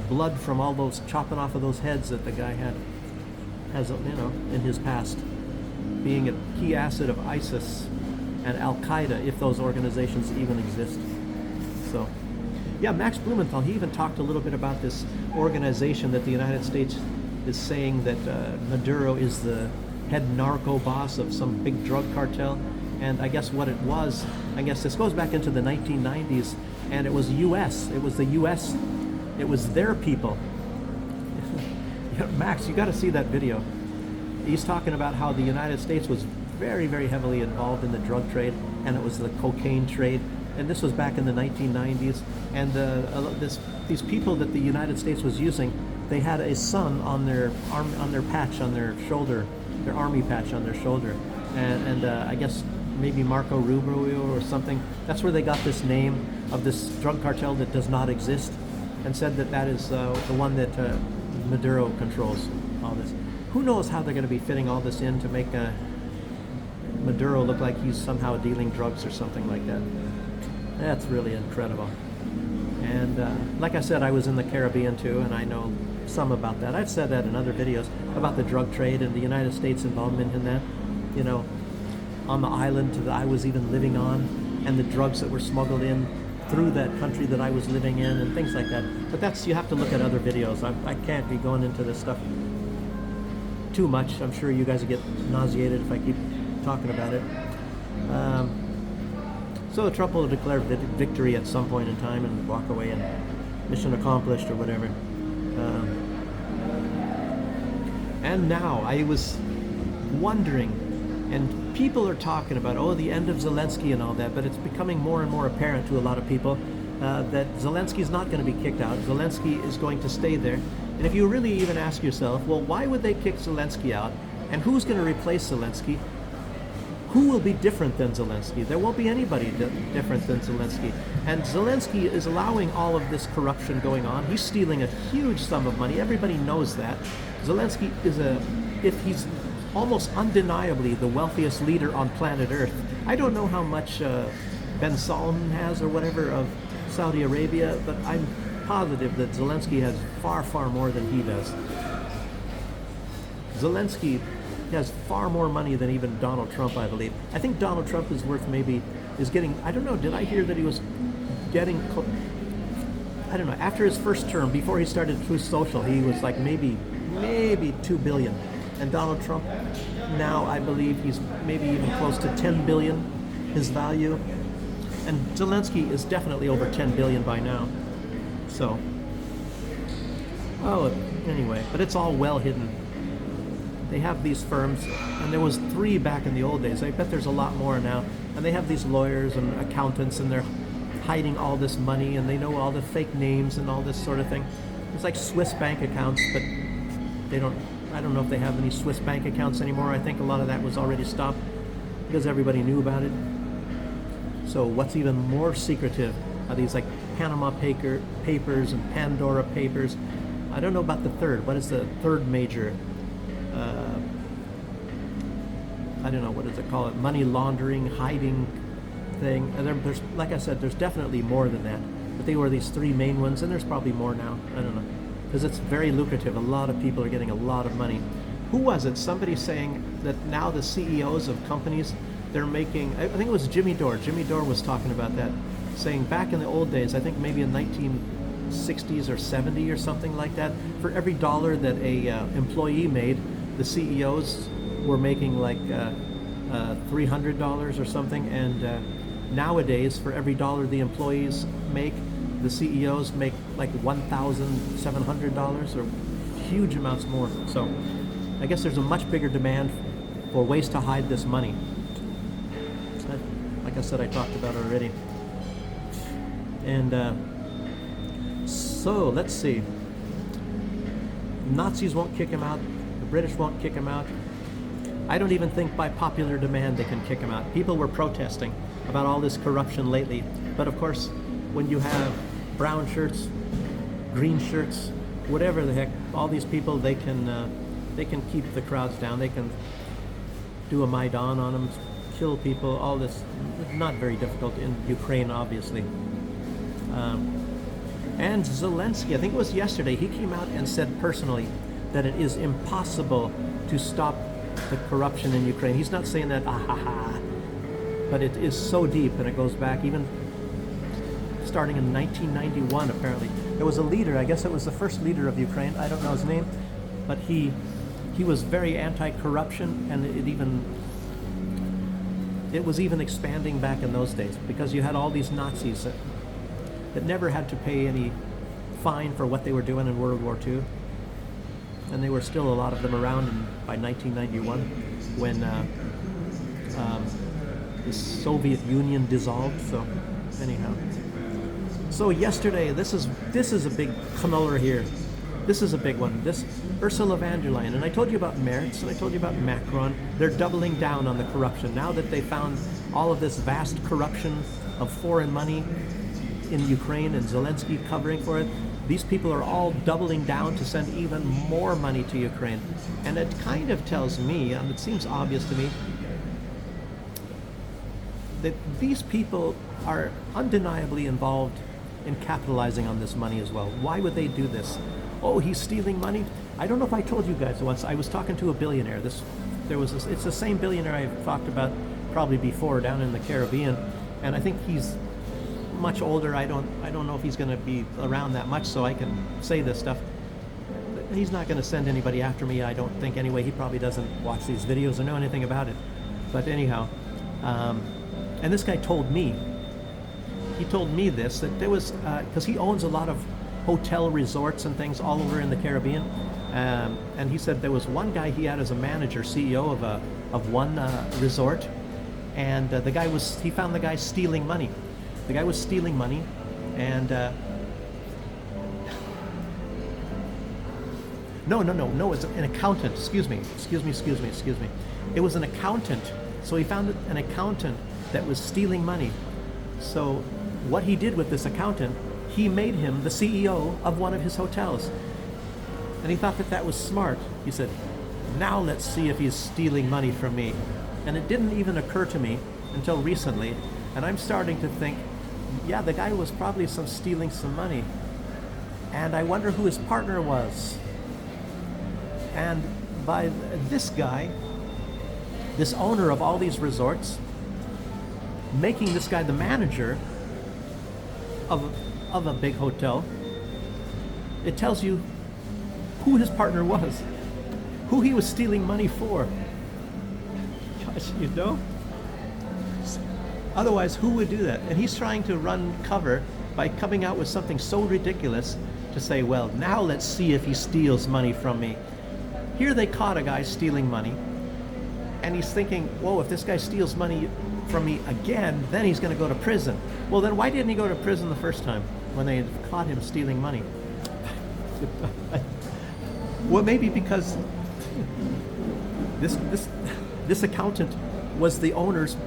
blood from all those chopping off of those heads that the guy has in his past, being a key asset of ISIS and Al Qaeda, if those organizations even exist. So, yeah, Max Blumenthal, he even talked a little bit about this organization that the United States is saying that Maduro is the head narco boss of some big drug cartel. And I guess what it was, this goes back into the 1990s, and it was U.S. It was the U.S. It was their people. Max, you got to see that video. He's talking about how the United States was very, very heavily involved in the drug trade, and it was the cocaine trade. And this was back in the 1990s. And these people that the United States was using, they had a sun on their arm, on their patch on their shoulder, their army patch on their shoulder, and I guess maybe Marco Rubio or something. That's where they got this name of this drug cartel that does not exist, and said that is the one that Maduro controls all this. Who knows how they're going to be fitting all this in to make Maduro look like he's somehow dealing drugs or something like that. That's really incredible. And like I said, I was in the Caribbean too, and I know some about that. I've said that in other videos about the drug trade and the United States involvement in that. On the island that I was even living on, and the drugs that were smuggled in through that country that I was living in and things like that. But that's, you have to look at other videos. I can't be going into this stuff too much. I'm sure you guys will get nauseated if I keep talking about it. So Trump will declare victory at some point in time and walk away and mission accomplished or whatever. And now I was wondering, and people are talking about, oh, the end of Zelensky and all that, but it's becoming more and more apparent to a lot of people that Zelensky is not going to be kicked out. Zelensky is going to stay there. And if you really even ask yourself, well, why would they kick Zelensky out? And who's going to replace Zelensky? Who will be different than Zelensky? There won't be anybody different than Zelensky. And Zelensky is allowing all of this corruption going on. He's stealing a huge sum of money. Everybody knows that. Zelensky is he's almost undeniably the wealthiest leader on planet Earth. I don't know how much Ben Salman has or whatever of Saudi Arabia, but I'm positive that Zelensky has far, far more than he does. Zelensky has far more money than even Donald Trump, I believe. I think Donald Trump is worth getting, I don't know, did I hear that he was getting, I don't know, after his first term, before he started Truth Social, he was like maybe 2 billion. And Donald Trump, now I believe he's maybe even close to 10 billion, his value. And Zelensky is definitely over 10 billion by now. So, anyway, but it's all well hidden. They have these firms, and there was 3 back in the old days. I bet there's a lot more now. And they have these lawyers and accountants, and they're hiding all this money, and they know all the fake names and all this sort of thing. It's like Swiss bank accounts, but I don't know if they have any Swiss bank accounts anymore. I think a lot of that was already stopped because everybody knew about it. So what's even more secretive are these like Panama papers and Pandora papers. I don't know about the third. What is the third major? I don't know, what does it call it? Money laundering, hiding thing. And there's, like I said, there's definitely more than that. But they were these 3 main ones, and there's probably more now. I don't know. Because it's very lucrative. A lot of people are getting a lot of money. Who was it? Somebody saying that now the CEOs of companies, they're making, I think it was Jimmy Dore. Jimmy Dore was talking about that, saying back in the old days, I think maybe in 1960s or 70 or something like that, for every dollar that a employee made, the CEOs were making like $300 or something, and nowadays for every dollar the employees make, the CEOs make like $1,700 or huge amounts more. So I guess there's a much bigger demand for ways to hide this money. Like I said, I talked about it already. And so let's see. Nazis won't kick him out. The British won't kick him out. I don't even think by popular demand they can kick him out. People were protesting about all this corruption lately. But of course, when you have brown shirts, green shirts, whatever the heck, all these people, they can keep the crowds down. They can do a Maidan on them, kill people, all this. Not very difficult in Ukraine, obviously. And Zelensky, I think it was yesterday, he came out and said personally that it is impossible to stop the corruption in Ukraine. He's not saying that, but it is so deep, and it goes back even starting in 1991, apparently. There was a leader, I guess it was the first leader of Ukraine, I don't know his name, but he was very anti-corruption, and it was even expanding back in those days, because you had all these Nazis that never had to pay any fine for what they were doing in World War II. And there were still a lot of them around by 1991 when the Soviet Union dissolved. So anyhow. So yesterday, this is a big knuller here. This is a big one. This Ursula von der Leyen, and I told you about Merz, and I told you about Macron. They're doubling down on the corruption. Now that they found all of this vast corruption of foreign money in Ukraine and Zelensky covering for it, these people are all doubling down to send even more money to Ukraine. And it kind of tells me, and it seems obvious to me, that these people are undeniably involved in capitalizing on this money as well. Why would they do this? Oh, he's stealing money? I don't know if I told you guys once, I was talking to a billionaire. It's the same billionaire I've talked about probably before down in the Caribbean, and I think he's much older. I don't know if he's going to be around that much, so I can say this stuff. He's not going to send anybody after me, I don't think. Anyway, he probably doesn't watch these videos or know anything about it. But anyhow, and this guy told me. He told me this, that there was, because he owns a lot of hotel resorts and things all over in the Caribbean. And he said there was one guy he had as a manager, CEO of one resort, and he found the guy stealing money. The guy was stealing money, and no, it's an accountant. Excuse me. It was an accountant. So he found an accountant that was stealing money. So what he did with this accountant, he made him the CEO of one of his hotels. And he thought that was smart. He said, now let's see if he's stealing money from me. And it didn't even occur to me until recently. And I'm starting to think, yeah, the guy was probably stealing some money. And I wonder who his partner was. And by this guy, this owner of all these resorts, making this guy the manager of a big hotel, it tells you who his partner was, who he was stealing money for. Gosh, you know? Otherwise, who would do that? And he's trying to run cover by coming out with something so ridiculous to say, well, now let's see if he steals money from me. Here they caught a guy stealing money, and he's thinking, whoa, if this guy steals money from me again, then he's going to go to prison. Well, then why didn't he go to prison the first time when they caught him stealing money? Well, maybe because this accountant was the owners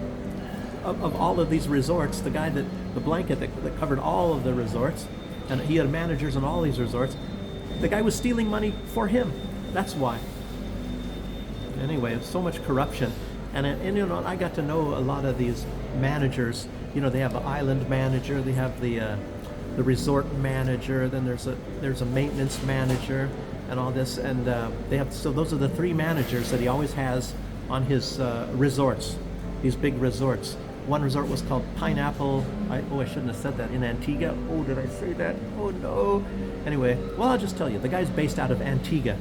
of all of these resorts, the guy the blanket that covered all of the resorts, and he had managers in all these resorts. The guy was stealing money for him. That's why. Anyway, so much corruption. And I got to know a lot of these managers. They have an island manager, they have the resort manager, then there's a maintenance manager, and all this. And those are the three managers that he always has on his resorts, these big resorts. One resort was called Pineapple. I shouldn't have said that, in Antigua. Oh, did I say that? Oh no. Anyway, well, I'll just tell you, the guy's based out of Antigua,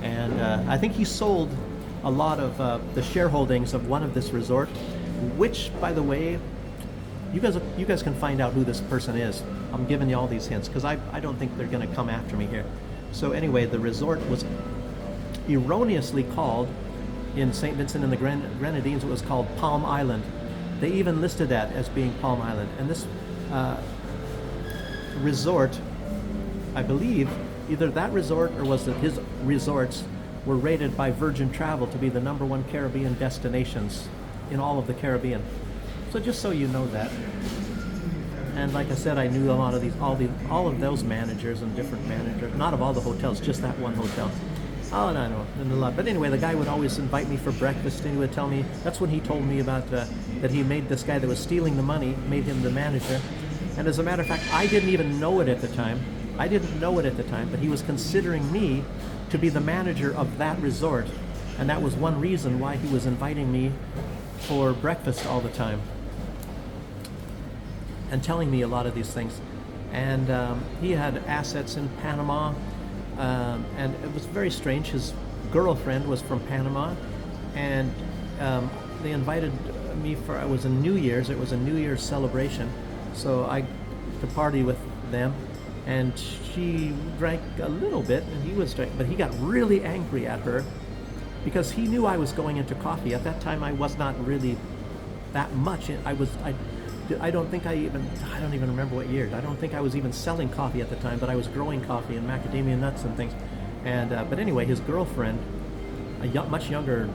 and I think he sold a lot of the shareholdings of one of this resort, which, by the way, you guys can find out who this person is. I'm giving you all these hints because I don't think they're going to come after me here. So anyway, the resort was erroneously called, in St. Vincent and the Grenadines, it was called Palm Island. They even listed that as being Palm Island. And this resort, I believe, either that resort or was it his resorts, were rated by Virgin Travel to be the #1 Caribbean destinations in all of the Caribbean. So just so you know that. And like I said, I knew a lot of all of those managers and different managers, not of all the hotels, just that one hotel. Oh, no, and a lot. But anyway, the guy would always invite me for breakfast, and he would tell me, that's when he told me about that he made this guy that was stealing the money, made him the manager. And as a matter of fact, I didn't even know it at the time. But he was considering me to be the manager of that resort. And that was one reason why he was inviting me for breakfast all the time and telling me a lot of these things. And he had assets in Panama, and it was very strange. His girlfriend was from Panama, and they invited me it was a New Year's celebration, so I to party with them. And she drank a little bit, and he was drinking, but he got really angry at her because he knew I was going into coffee. At that time, I was not really that much. I don't even remember what year. I don't think I was even selling coffee at the time, but I was growing coffee and macadamia nuts and things. And but anyway, his girlfriend, much younger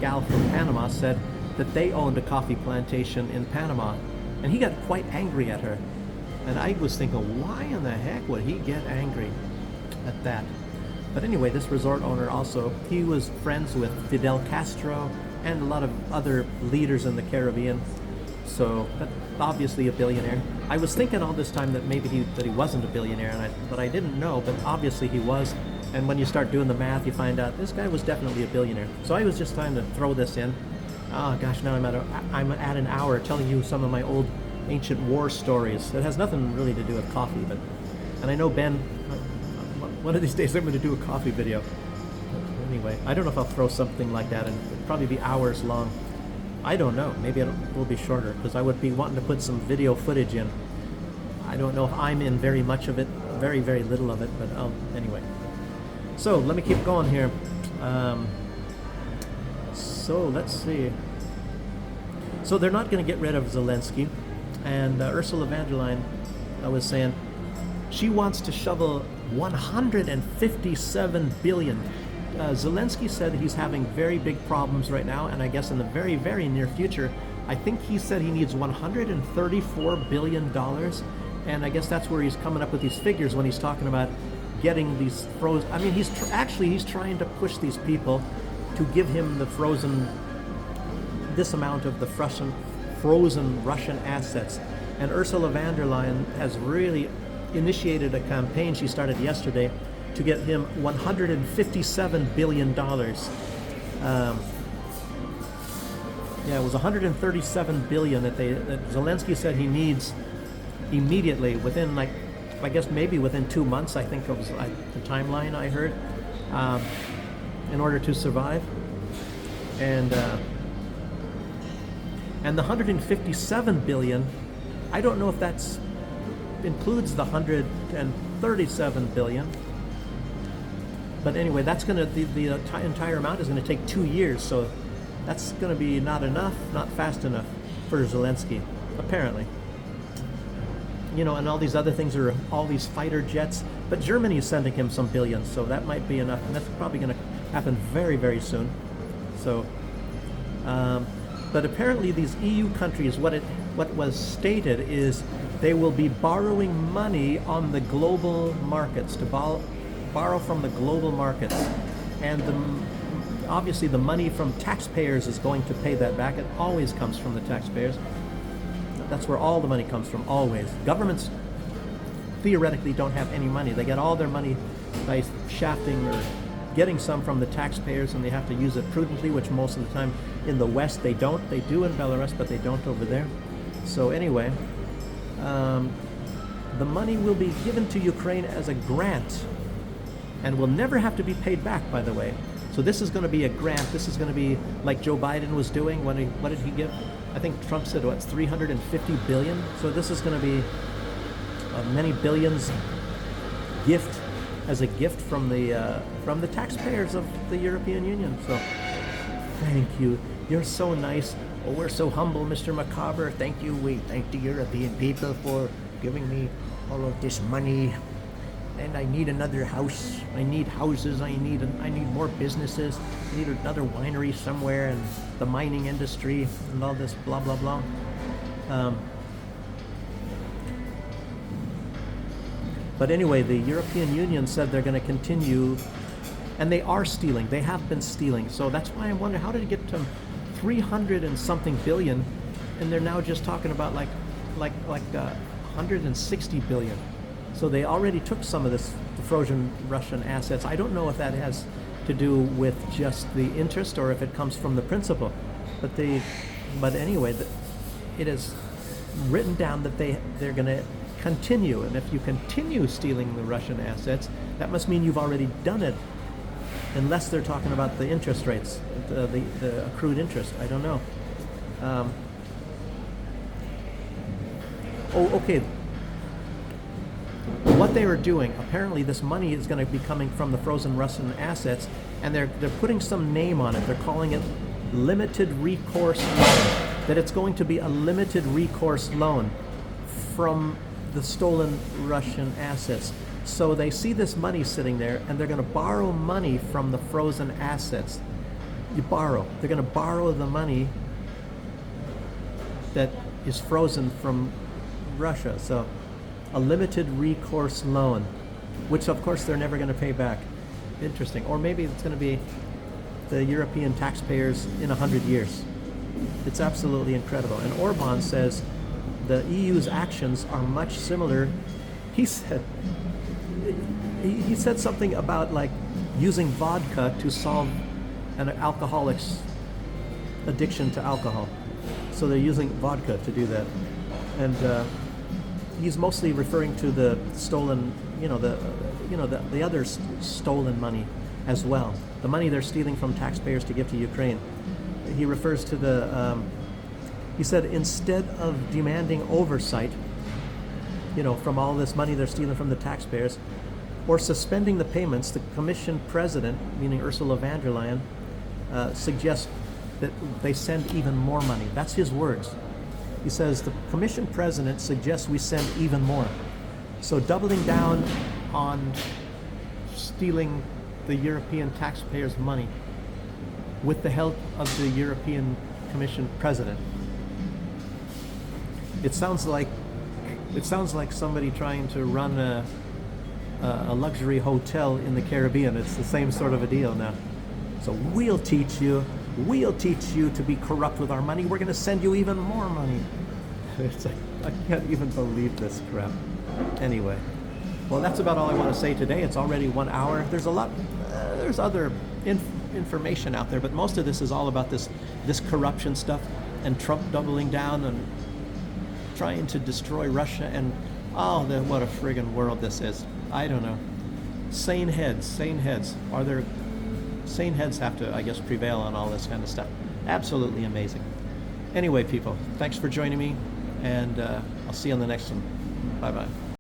gal from Panama, said that they owned a coffee plantation in Panama, and he got quite angry at her. And I was thinking, why in the heck would he get angry at that? But anyway, this resort owner also, he was friends with Fidel Castro and a lot of other leaders in the Caribbean. So, but obviously a billionaire. I was thinking all this time that maybe he wasn't a billionaire, but I didn't know, but obviously he was. And when you start doing the math, you find out this guy was definitely a billionaire. So I was just trying to throw this in. Oh gosh, now I'm at an hour telling you some of my old ancient war stories. It has nothing really to do with coffee, but, and I know Ben, one of these days I'm going to do a coffee video. But anyway, I don't know if I'll throw something like that, and it'll probably be hours long. I don't know. Maybe it will be shorter, because I would be wanting to put some video footage in. I don't know if I'm in very much of it, very, very little of it, but anyway. So let me keep going here. So let's see. So they're not going to get rid of Zelensky, and Ursula von der Leyen was saying she wants to shovel 157 billion. Zelensky said he's having very big problems right now, and I guess in the very, very near future, I think he said he needs $134 billion, and I guess that's where he's coming up with these figures when he's talking about getting these frozen. I mean, he's trying to push these people to give him the this amount of the frozen Russian assets. And Ursula von der Leyen has really initiated a campaign she started yesterday to get him $157 billion. Yeah, it was 137 billion that Zelensky said he needs immediately, within, like, I guess maybe within 2 months, I think it was the timeline I heard, in order to survive. And the 157 billion, I don't know if that's includes the 137 billion. But anyway, that's going to, the entire amount is going to take 2 years, so that's going to be not enough, not fast enough for Zelensky, apparently. You know, and all these other things are all these fighter jets, but Germany is sending him some billions, so that might be enough, and that's probably going to happen very, very soon. So, but apparently these EU countries, what was stated is they will be borrowing money on the global markets, to borrow from the global markets, and obviously the money from taxpayers is going to pay that back. It always comes from the taxpayers. That's where all the money comes from, always. Governments theoretically don't have any money. They get all their money by shafting or getting some from the taxpayers, and they have to use it prudently, which most of the time in the West they don't. They do in Belarus, but they don't over there. So anyway, the money will be given to Ukraine as a grant and will never have to be paid back, by the way. So this is going to be a grant. This is going to be like Joe Biden was doing when what did he give? I think Trump said, what's 350 billion? So this is going to be many billions as a gift from the taxpayers of the European Union. So thank you. You're so nice. Oh, we're so humble, Mr. Macabre. Thank you. We thank the European people for giving me all of this money. And I need another house. I need houses. I need more businesses. I need another winery somewhere, and the mining industry and all this blah blah blah. But anyway, the European Union said they're going to continue, and they are stealing. They have been stealing. So that's why I'm wondering, how did it get to 300 and something billion, and they're now just talking about like 160 billion. So they already took some of the frozen Russian assets. I don't know if that has to do with just the interest or if it comes from the principal. But anyway, it is written down that they're going to continue. And if you continue stealing the Russian assets, that must mean you've already done it. Unless they're talking about the interest rates, the accrued interest. I don't know. Okay. What they were doing, apparently this money is going to be coming from the frozen Russian assets, and they're putting some name on it. They're calling it limited recourse loan. That it's going to be a limited recourse loan from the stolen Russian assets. So they see this money sitting there, and they're going to borrow money from the frozen assets. They're going to borrow the money that is frozen from Russia. So a limited recourse loan, which of course they're never going to pay back. Interesting. Or maybe it's going to be the European taxpayers in 100 years. It's absolutely incredible. And Orban says the EU's actions are much similar. He said something about like using vodka to solve an alcoholic's addiction to alcohol. So they're using vodka to do that. and he's mostly referring to the stolen, the other stolen money as well, the money they're stealing from taxpayers to give to Ukraine. He refers to he said, instead of demanding oversight, from all this money they're stealing from the taxpayers, or suspending the payments, the Commission President, meaning Ursula von der Leyen, suggests that they send even more money. That's his words. He says the Commission President suggests we send even more. So doubling down on stealing the European taxpayers' money with the help of the European Commission President. It sounds like somebody trying to run a luxury hotel in the Caribbean. It's the same sort of a deal now. So we'll teach you to be corrupt with our money. We're going to send you even more money. It's like, I can't even believe this crap. Anyway, well, that's about all I want to say today. It's already 1 hour. There's a lot. There's other information out there, but most of this is all about this corruption stuff and Trump doubling down and trying to destroy Russia, and what a friggin' world this is. I don't know. Sane heads. Are there sane heads have to, I guess, prevail on all this kind of stuff. Absolutely amazing. Anyway, people, thanks for joining me, and I'll see you on the next one. Bye-bye.